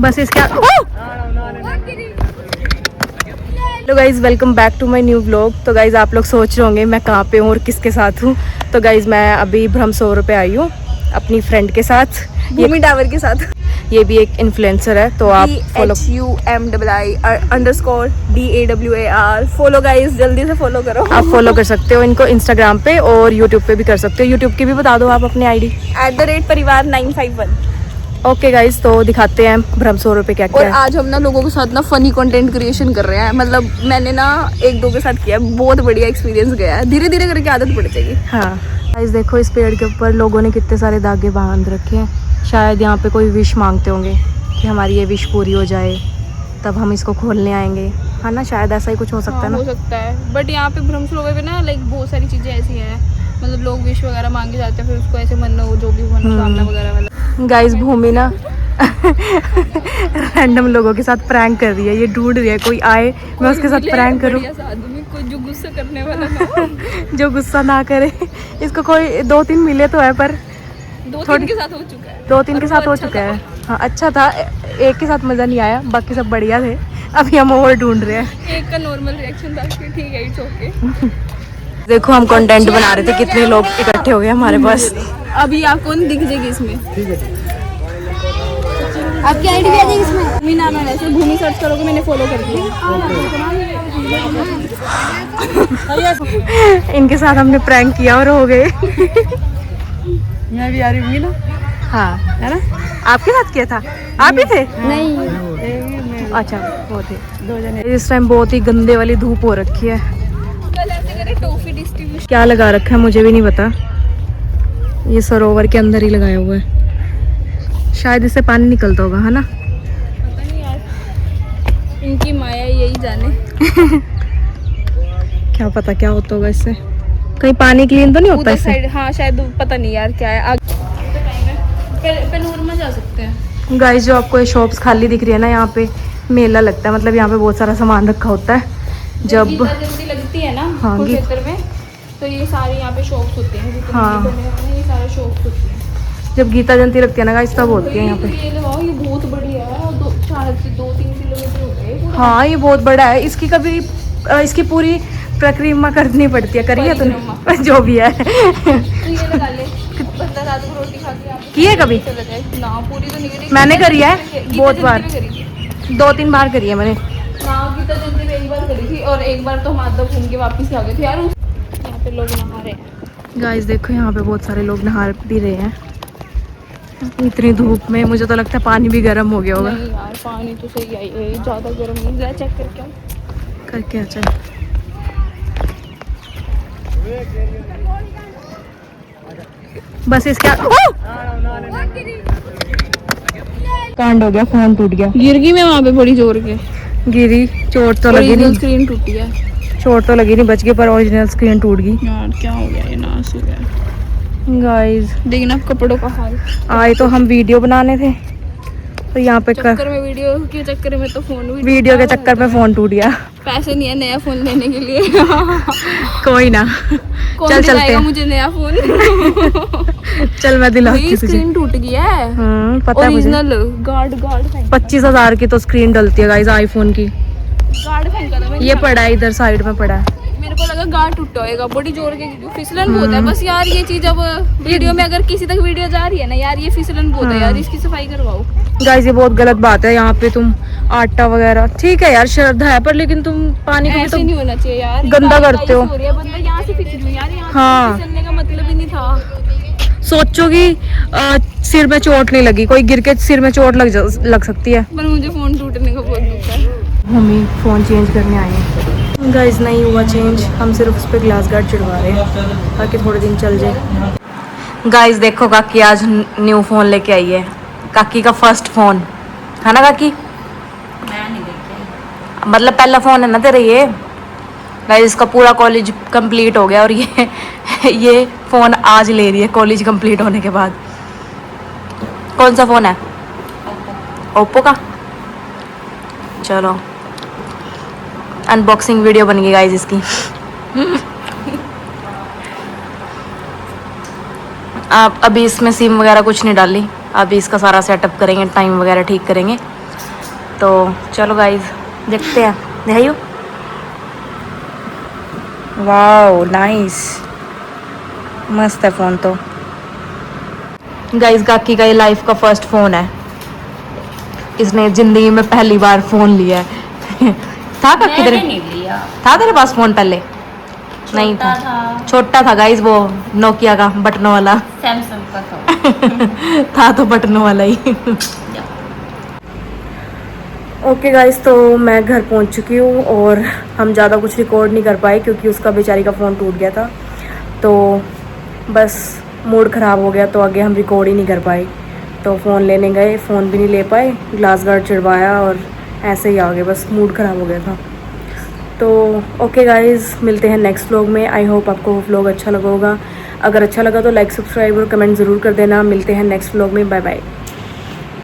बस इसके hello guys, welcome back to my new vlog. तो गाइज़ आप लोग सोच रहे होंगे मैं कहाँ पे हूँ और किसके साथ हूँ। तो गाइज़ मैं अभी ब्रह्मसरोवर पे आई हूँ अपनी फ्रेंड के साथ, भूमि डावर के साथ। ये भी एक इन्फ्लुएंसर है, तो आप फॉलो HUMII_DAWAR फॉलो गाइस, जल्दी से फॉलो करो। आप फॉलो कर सकते हो इनको इंस्टाग्राम पे और यूट्यूब पे भी कर सकते हो। यूट्यूब की भी बता दो आप अपनी आईडी @परिवार 951। ओके गाइज़, तो दिखाते हैं ब्रह्मसरोवर पे क्या और क्या है। आज हम ना लोगों के साथ ना फनी कंटेंट क्रिएशन कर रहे हैं। मतलब मैंने ना 1-2 के साथ किया, बहुत बढ़िया एक्सपीरियंस गया है। धीरे धीरे करके आदत पड़ जाएगी। हाँ गाइज़ देखो, इस पेड़ के ऊपर लोगों ने कितने सारे धागे बांध रखे हैं। शायद यहाँ पे कोई विश मांगते होंगे कि हमारी ये विश पूरी हो जाए, तब हम इसको खोलने आएंगे, है ना। शायद ऐसा ही कुछ हो सकता है ना। हो सकता है, बट यहाँ पे ब्रह्मसरोवर पे ना लाइक बहुत सारी चीजें ऐसी हैं, मतलब लोग विश वगैरह मांगे जाते हैं, फिर उसको ऐसे मनो जो भी मनोकामना वगैरह वाला। गाइस भूमि ना रैंडम लोगों के साथ प्रैंक कर रही है। ये ढूंढ रही है कोई आए मैं उसके साथ प्रैंक करूं, कोई जो गुस्सा करने वाला ना जो गुस्सा ना करे। इसको कोई 2-3 मिले तो है, पर 2-3 के साथ हो चुका है। 2-3 के साथ हो चुका है। हाँ अच्छा था, एक के साथ मज़ा नहीं आया, बाकी सब बढ़िया थे। अभी हम और ढूंढ रहे हैं। एक का नॉर्मल रिएक्शन था कि ठीक है, इट्स ओके। देखो हम कंटेंट बना रहे थे, कितने लोग इकट्ठे हो गए हमारे पास। अभी आपको नहीं दिख जाएगी इसमें। आपकी आईडी भी आ जाएगी इसमें। भूमि नाम है, वैसे भूमि सर्च करोगे, मैंने फॉलो कर दिया। इनके साथ हमने प्रैंक किया और हो गए। मैं भी आ रही हूँ ना। हाँ है ना? आपके साथ किया था? आप ही थे? नहीं, अच्छा वो थे 2 जने। इस टाइम बहुत ही गंदे वाली धूप हो रखी है। कल ऐसे करे टॉफी डिस्ट्रीब्यूशन। क्या लगा रखा है मुझे भी नहीं पता। ये सरोवर के अंदर ही लगाया हुआ है, शायद इससे पानी निकलता होगा, है ना। पता नहीं यार, इनकी माया यही जाने। क्या पता क्या होता होगा इससे। कहीं पानी क्लीन तो नहीं होता उधर इससे? साइड, हाँ शायद, पता नहीं यार क्या है। पेनोरमा जा सकते हैं। गाइस जो आपको ये शॉप्स खाली दिख रही है ना, यहाँ पे मेला लगता है। मतलब यहाँ पे बहुत सारा सामान रखा होता है। जब गीता जयंती लगती है ना हाँ, कुरुक्षेत्र में, तो ये सारे यहाँ पे शॉप्स होते हैं, जितने हाँ। भी बने हुए हैं, ये सारे शॉप्स होते हैं। जब गीता जयंती लगती है ना गाइस, तब होती है यहाँ पे। ये लगाओ, ये बहुत बढ़िया है। 2-3 किलोमीटर हो गए। हाँ ये बहुत बड़ा है। इसकी कभी इसकी पूरी परिक्रमा करनी पड़ती है। करी है तूने? जो भी है। तो ये लगा ले, बंदा रात को रोटी खा के की है कभी? चला जाए ना। पूरी तो नहीं करी मैंने करी है गीता बहुत जयंती बार, पे करी थी। 2-3 बार करी है मैंने। हाँ, गीता जयंती पे एक बार करी थी, और एक बार तो माधव घूम के वापस आ गए थे यार। यहाँ पे लोग नहा रहे हैं। गाइस देखो यहाँ पे बहुत सारे लोग नहा भी रहे हैं। इतनी धूप में मुझे तो लगता है पानी भी गर्म हो गया होगा। नहीं यार, पानी तो सही आई है, ज़्यादा गर्म नहीं। जरा चेक करके आओ। करके अच्छा बस इसके कांड हो गया, फोन टूट गया। गिर गई मैं वहाँ पे बड़ी जोर के। गिरी, चोट तो लगी नहीं, स्क्रीन टूटी है चोट तो लगी नहीं, बच गई, पर ओरिजिनल स्क्रीन टूट गई। यार। क्या हो गया, ये नाश हो गया। गाइस देखना कपड़ों का हाल। आए तो हम वीडियो बनाने थे, तो यहाँ पे चक्कर में, वीडियो के चक्कर में तो फोन भी वीडियो के चक्कर में फोन टूट गया। पैसे नहीं है नया फोन लेने के लिए। कोई ना, कौन चल चलते दिलाएगा हैं। मुझे नया फोन? चल मैं दिलाती तुझे। स्क्रीन टूट गई है। पता है मुझे। ओरिजिनल गार्ड 25,000 की तो स्क्रीन डलती है गाइस आईफोन की। गार्ड फेंका था मैंने। ये पड़ा है इधर साइड में पड़ा है। मेरे को लगा गार्ड टूटा होएगा, बड़ी जोर के, क्योंकि फिसलन बहुत है। बस यार ये चीज अब वीडियो में अगर किसी तक वीडियो जा रही है ना यार, ये फिसलन बहुत है यार, इसकी सफाई करवाओ। गाइस ये बहुत गलत बात है। यहाँ पे तुम आटा वगैरह, ठीक है यार श्रद्धा है, पर लेकिन तुम पानी को भी ऐसे तो नहीं होना चाहिए यार, गंदा करते हो। बंदा यहाँ से फिसल रही है यार, यहाँ हाँ। से फिसलने का मतलब ही नहीं था। सोचो कि सिर में चोट नहीं लगी, कोई गिर के सिर में चोट लग सकती है। पर मुझे फोन टूटने का बहुत दुख है। हम फ़ोन चेंज करने आए हैं गाइस। नहीं हुआ चेंज, हम सिर्फ उस पर ग्लास गार्ड चिड़वा रहे हैं ताकि थोड़े दिन चल जाए। गाइस देखो काकी आज न्यू फ़ोन लेके आई है। काकी का फर्स्ट फ़ोन है ना काकी? मैं नहीं देखी, मतलब पहला फ़ोन है ना तेरा ये। गाइस इसका पूरा कॉलेज कंप्लीट हो गया और ये फ़ोन आज ले रही है कॉलेज कंप्लीट होने के बाद। कौन सा फ़ोन है? ओप्पो का। चलो अनबॉक्सिंग वीडियो बन गई गाइस इसकी। आप अभी इसमें सिम वगैरह कुछ नहीं डाली, अभी इसका सारा सेटअप करेंगे, टाइम वगैरह ठीक करेंगे, तो चलो गाइज देखते हैं, दिखाइयो। वाओ नाइस, मस्त है फ़ोन तो। गाइज काकी का ये लाइफ का फर्स्ट फ़ोन है, इसने ज़िंदगी में पहली बार फ़ोन लिया है। था काकी तेरे, नहीं लिया, था तेरे पास फ़ोन पहले? नहीं था, छोटा था गाइज, वो नोकिया का बटनों वाला। सैमसंग का था। था तो बटनों वाला ही। ओके गाइस, तो मैं घर पहुंच चुकी हूँ और हम ज़्यादा कुछ रिकॉर्ड नहीं कर पाए क्योंकि उसका बेचारी का फ़ोन टूट गया था, तो बस मूड ख़राब हो गया, तो आगे हम रिकॉर्ड ही नहीं कर पाए। तो फ़ोन लेने गए, फ़ोन भी नहीं ले पाए, ग्लास गार्ड चढ़वाया और ऐसे ही आ गए, बस मूड ख़राब हो गया था। तो ओके गाइस, मिलते हैं नेक्स्ट व्लॉग में। आई होप आपको वो व्लॉग अच्छा लगा होगा। अगर अच्छा लगा तो लाइक, सब्सक्राइब और कमेंट ज़रूर कर देना। मिलते हैं नेक्स्ट व्लॉग में, बाय बाय।